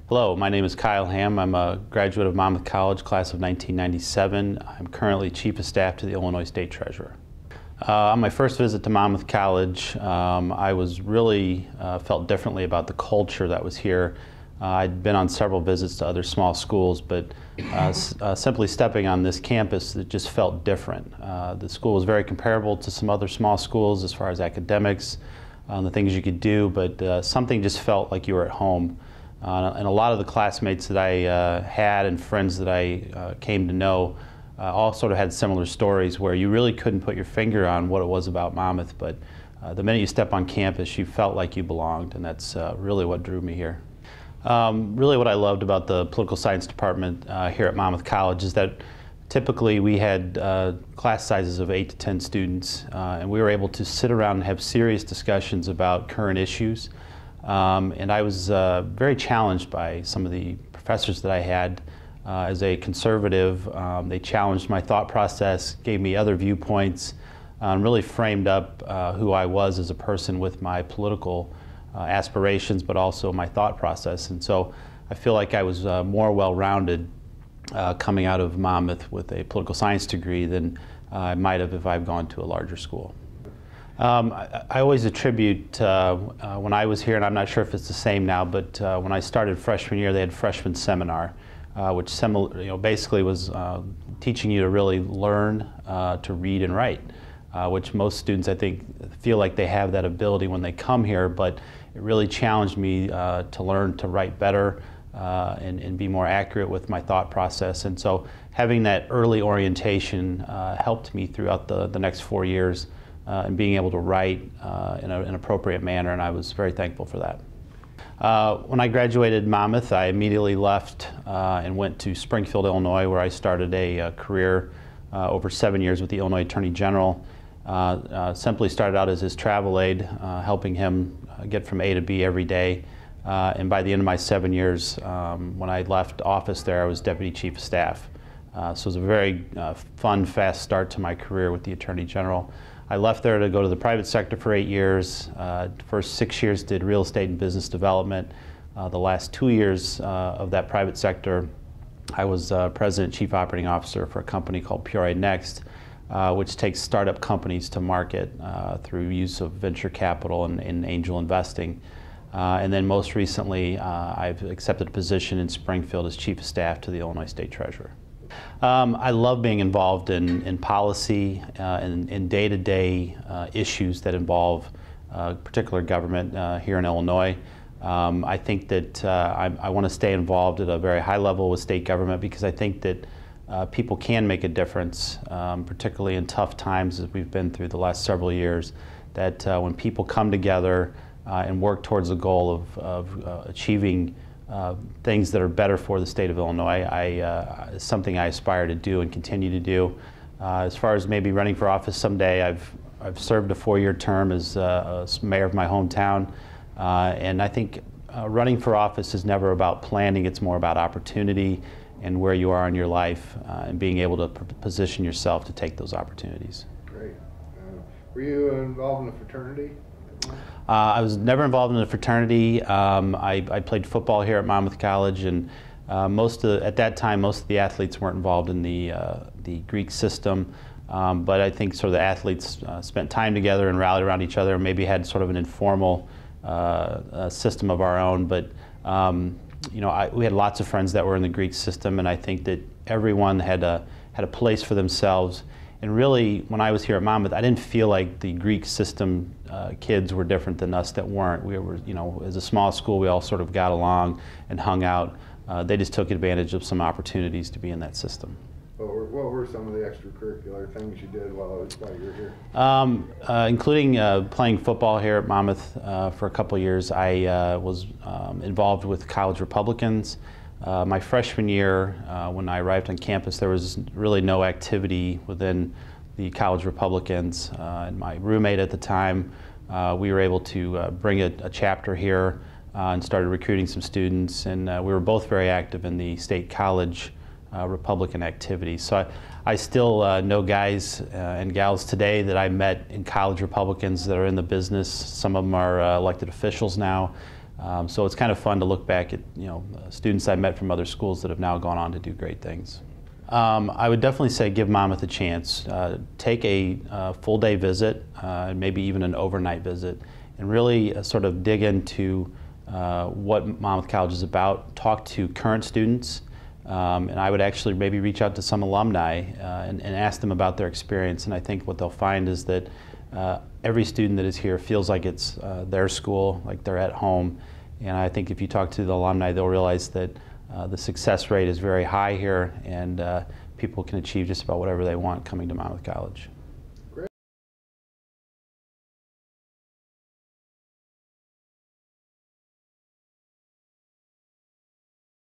Hello, my name is Kyle Ham. I'm a graduate of Monmouth College, class of 1997. I'm currently Chief of Staff to the Illinois State Treasurer. On my first visit to Monmouth College, I was really felt differently about the culture that was here. I'd been on several visits to other small schools, but simply stepping on this campus, it just felt different. The school was very comparable to some other small schools as far as academics, the things you could do, but something just felt like you were at home. And a lot of the classmates that I had and friends that I came to know all sort of had similar stories where you really couldn't put your finger on what it was about Monmouth, but the minute you step on campus, you felt like you belonged, and that's really what drew me here. Really what I loved about the political science department here at Monmouth College is that typically we had class sizes of 8 to 10 students, and we were able to sit around and have serious discussions about current issues. And I was very challenged by some of the professors that I had. As a conservative, they challenged my thought process, gave me other viewpoints, and really framed up who I was as a person with my political aspirations, but also my thought process. And so I feel like I was more well-rounded coming out of Monmouth with a political science degree than I might have if I'd gone to a larger school. I always attribute, when I was here, and I'm not sure if it's the same now, but when I started freshman year, they had freshman seminar, which basically was teaching you to really learn to read and write, which most students, I think, feel like they have that ability when they come here, but it really challenged me to learn to write better and be more accurate with my thought process. And so having that early orientation helped me throughout the next 4 years. And being able to write in an appropriate manner, and I was very thankful for that. When I graduated Monmouth, I immediately left and went to Springfield, Illinois, where I started a career over 7 years with the Illinois Attorney General. Simply started out as his travel aide, helping him get from A to B every day. And by the end of my 7 years, when I left office there, I was Deputy Chief of Staff. So it was a very fun, fast start to my career with the Attorney General. I left there to go to the private sector for 8 years. First 6 years did real estate and business development. The last 2 years of that private sector, I was President Chief Operating Officer for a company called Peoria Next, which takes startup companies to market through use of venture capital and angel investing. And then most recently, I've accepted a position in Springfield as Chief of Staff to the Illinois State Treasurer. I love being involved in policy and in day-to-day issues that involve particular government here in Illinois. I think that I want to stay involved at a very high level with state government because I think that people can make a difference, particularly in tough times as we've been through the last several years, that when people come together and work towards the goal of achieving things that are better for the state of Illinois, is something I aspire to do and continue to do. As far as maybe running for office someday, I've served a 4-year term as mayor of my hometown, and I think running for office is never about planning, it's more about opportunity and where you are in your life and being able to position yourself to take those opportunities. Great. Were you involved in a fraternity? I was never involved in a fraternity. I played football here at Monmouth College, and at that time, most of the athletes weren't involved in the Greek system. But I think sort of the athletes spent time together and rallied around each other, and maybe had sort of an informal system of our own. But we had lots of friends that were in the Greek system, and I think that everyone had a place for themselves. And really, when I was here at Monmouth, I didn't feel like the Greek system kids were different than us that weren't. We were, as a small school, we all sort of got along and hung out. They just took advantage of some opportunities to be in that system. What were some of the extracurricular things you did while you were here? Including playing football here at Monmouth for a couple of years. I was involved with College Republicans. My freshman year, when I arrived on campus, there was really no activity within the College Republicans. And my roommate at the time, we were able to bring a chapter here and started recruiting some students. And we were both very active in the state college Republican activities. So I still know guys and gals today that I met in College Republicans that are in the business. Some of them are elected officials now. So it's kind of fun to look back at students I met from other schools that have now gone on to do great things. I would definitely say give Monmouth a chance. Take a full-day visit, maybe even an overnight visit, and really sort of dig into what Monmouth College is about. Talk to current students, and I would actually maybe reach out to some alumni and ask them about their experience. And I think what they'll find is that every student that is here feels like it's their school, like they're at home. And I think if you talk to the alumni, they'll realize that the success rate is very high here, and people can achieve just about whatever they want coming to Monmouth College.